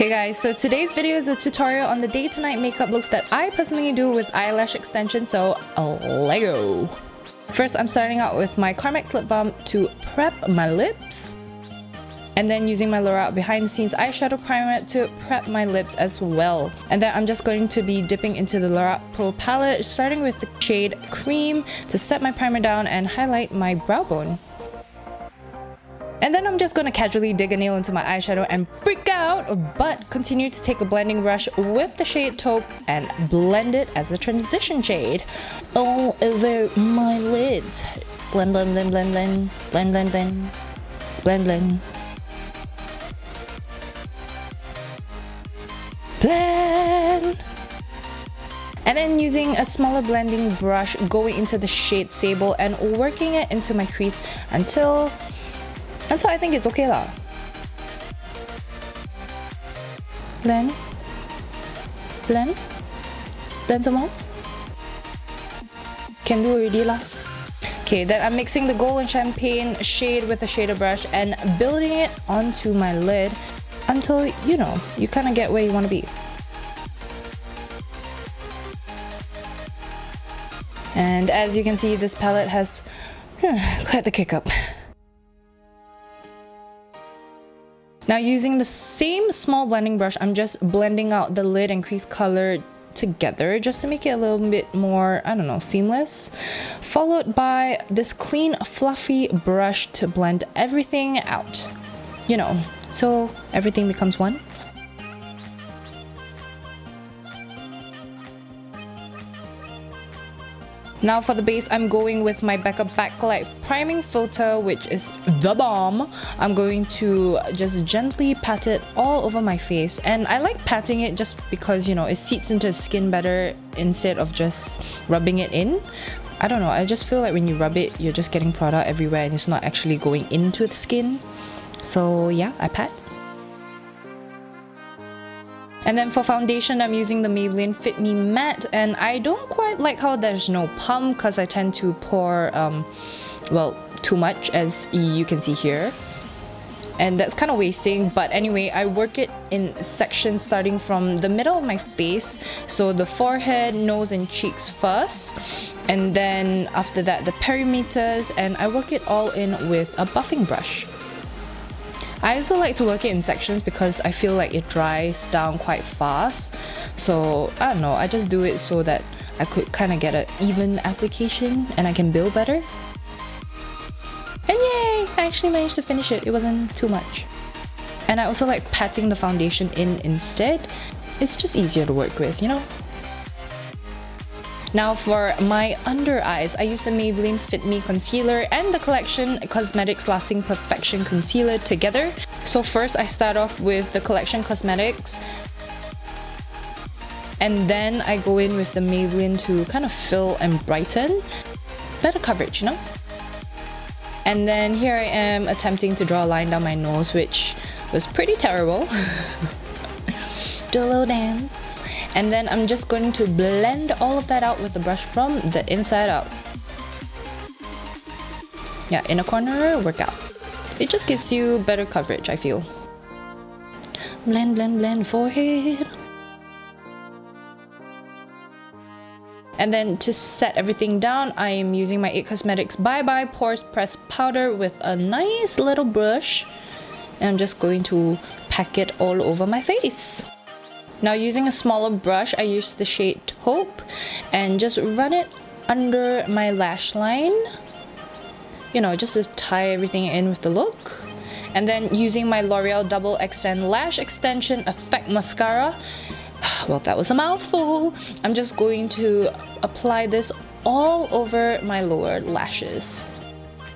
Hey guys, so today's video is a tutorial on the day to night makeup looks that I personally do with eyelash extensions, so let's go! First, I'm starting out with my Carmex Lip Balm to prep my lips. And then using my Lorac behind the scenes eyeshadow primer to prep my lips as well. And then I'm just going to be dipping into the Lorac Pro palette, starting with the shade Cream to set my primer down and highlight my brow bone. And then I'm just going to casually dig a nail into my eyeshadow and freak out, but continue to take a blending brush with the shade Taupe and blend it as a transition shade all over my lids. Blend, blend, blend, blend, blend, blend, blend, blend, blend, blend. Blend! And then using a smaller blending brush, going into the shade Sable and working it into my crease until I think it's okay lah. Blend. Blend. Blend some more. Can do already lah. Okay, then I'm mixing the gold and champagne shade with a shader brush and building it onto my lid until, you know, you kind of get where you want to be. And as you can see, this palette has quite the kick up. Now using the same small blending brush, I'm just blending out the lid and crease color together just to make it a little bit more, I don't know, seamless. Followed by this clean, fluffy brush to blend everything out. You know, so everything becomes one. Now for the base, I'm going with my BECCA Backlight Priming Filter, which is the bomb. I'm going to just gently pat it all over my face. And I like patting it just because, you know, it seeps into the skin better instead of just rubbing it in. I don't know, I just feel like when you rub it, you're just getting product everywhere and it's not actually going into the skin. So yeah, I pat. And then for foundation, I'm using the Maybelline Fit Me Matte, and I don't quite like how there's no pump because I tend to pour, well, too much, as you can see here. And that's kind of wasting, but anyway, I work it in sections starting from the middle of my face. So the forehead, nose and cheeks first, and then after that the perimeters, and I work it all in with a buffing brush. I also like to work it in sections because I feel like it dries down quite fast. So I don't know, I just do it so that I could kind of get an even application and I can build better. And yay! I actually managed to finish it. It wasn't too much. And I also like patting the foundation in instead. It's just easier to work with, you know? Now for my under eyes, I use the Maybelline Fit Me Concealer and the Collection Cosmetics Lasting Perfection Concealer together. So first I start off with the Collection Cosmetics, and then I go in with the Maybelline to kind of fill and brighten. Better coverage, you know? And then here I am attempting to draw a line down my nose, which was pretty terrible. Do a little dance. And then I'm just going to blend all of that out with the brush from the inside out. Yeah, inner corner, work out. It just gives you better coverage, I feel. Blend, blend, blend forehead. And then to set everything down, I am using my IT Cosmetics Bye Bye Pores Press Powder with a nice little brush. And I'm just going to pack it all over my face. Now using a smaller brush, I use the shade Taupe and just run it under my lash line. You know, just to tie everything in with the look. And then using my L'Oreal Double Extend Lash Extension Effect Mascara. Well, that was a mouthful. I'm just going to apply this all over my lower lashes.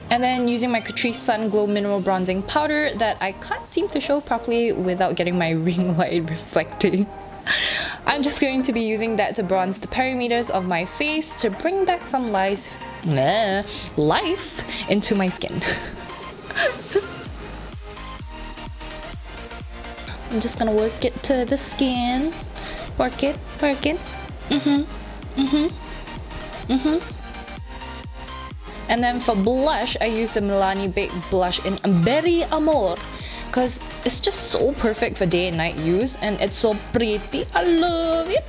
And then using my Catrice Sun Glow Mineral Bronzing Powder that I can't seem to show properly without getting my ring light reflecting. I'm just going to be using that to bronze the perimeters of my face to bring back some life into my skin. I'm just gonna work it to the skin. Work it, work it. And then for blush, I use the Milani Baked Blush in Berry Amore because It's just so perfect for day and night use, and it's so pretty. I love it.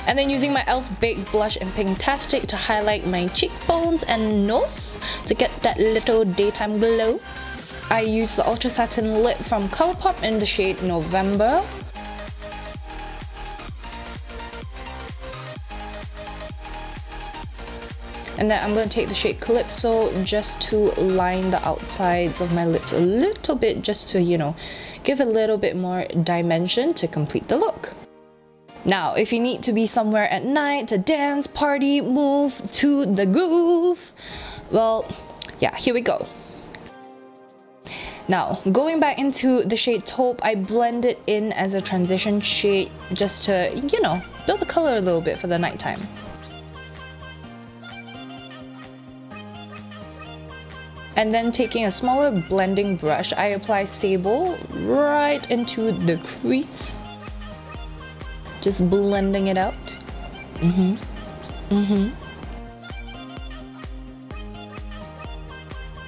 And then using my E.L.F. Baked Blush in Pinktastic to highlight my cheekbones and nose to get that little daytime glow. I use the Ultra Satin Lip from Colourpop in the shade November. And then I'm going to take the shade Calypso just to line the outsides of my lips a little bit, just to, you know, give a little bit more dimension to complete the look. Now, if you need to be somewhere at night to dance, party, move to the groove, well, yeah, here we go. Now, going back into the shade Taupe, I blend it in as a transition shade just to, you know, build the color a little bit for the nighttime. And then taking a smaller blending brush, I apply Sable right into the crease. Just blending it out.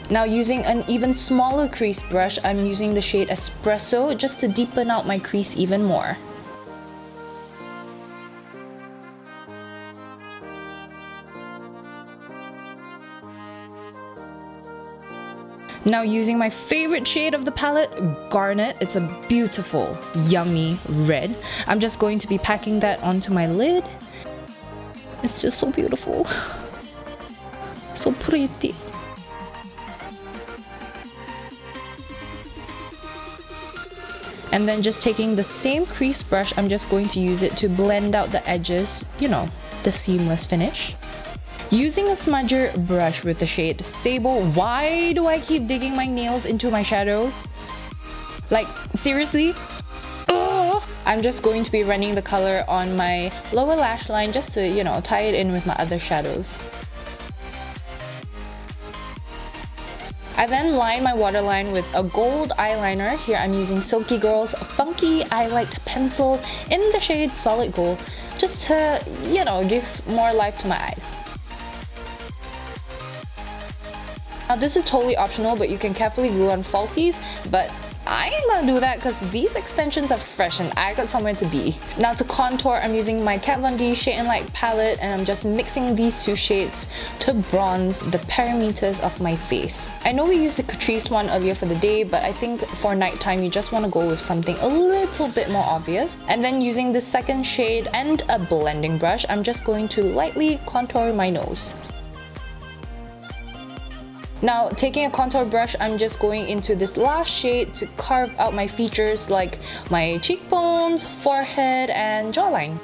Now using an even smaller crease brush, I'm using the shade Espresso just to deepen out my crease even more. Now using my favorite shade of the palette, Garnet. It's a beautiful, yummy red. I'm just going to be packing that onto my lid. It's just so beautiful. So pretty. And then just taking the same crease brush, I'm just going to use it to blend out the edges, you know, the seamless finish. Using a smudger brush with the shade Sable. Why do I keep digging my nails into my shadows? Like, seriously? Ugh. I'm just going to be running the color on my lower lash line just to, you know, tie it in with my other shadows. I then line my waterline with a gold eyeliner. Here I'm using Silky Girl's Funky Eyelight Pencil in the shade Solid Gold, just to, you know, give more life to my eyes. Now this is totally optional, but you can carefully glue on falsies, but I ain't gonna do that because these extensions are fresh and I got somewhere to be. Now to contour, I'm using my Kat Von D Shade and Light palette, and I'm just mixing these two shades to bronze the perimeters of my face. I know we used the Catrice one earlier for the day, but I think for nighttime you just want to go with something a little bit more obvious. And then using the second shade and a blending brush, I'm just going to lightly contour my nose. Now, taking a contour brush, I'm just going into this last shade to carve out my features like my cheekbones, forehead, and jawline.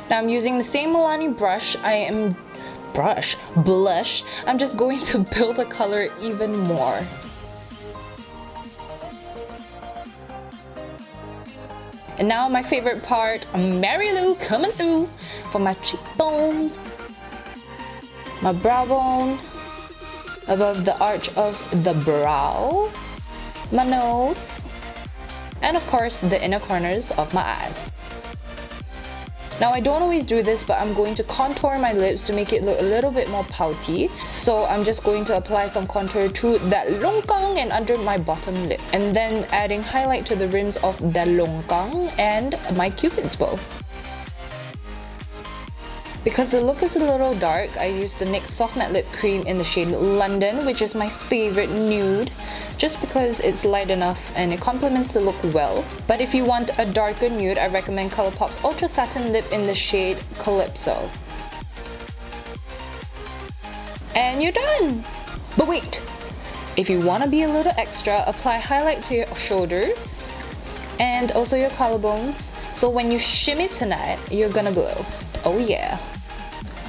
Now I'm using the same Milani brush. Blush. I'm just going to build the color even more. And now my favorite part, Mary Lou coming through for my cheekbone, my brow bone, above the arch of the brow, my nose, and of course the inner corners of my eyes. Now I don't always do this, but I'm going to contour my lips to make it look a little bit more pouty. So I'm just going to apply some contour to that longkang and under my bottom lip. And then adding highlight to the rims of the longkang and my cupid's bow. Because the look is a little dark, I used the NYX Soft Matte Lip Cream in the shade London, which is my favorite nude, just because it's light enough and it complements the look well. But if you want a darker nude, I recommend Colourpop's Ultra Satin Lip in the shade Calypso. And you're done! But wait! If you want to be a little extra, apply highlight to your shoulders and also your collarbones, so when you shimmy tonight, you're gonna glow. Oh yeah!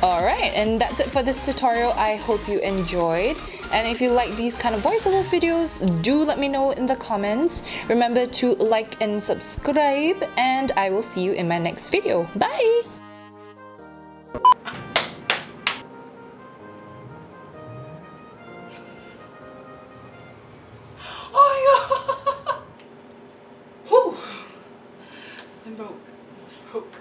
Alright, and that's it for this tutorial. I hope you enjoyed. And if you like these kind of voiceover videos, do let me know in the comments. Remember to like and subscribe, and I will see you in my next video. Bye! Oh my god! Whew! I'm broke.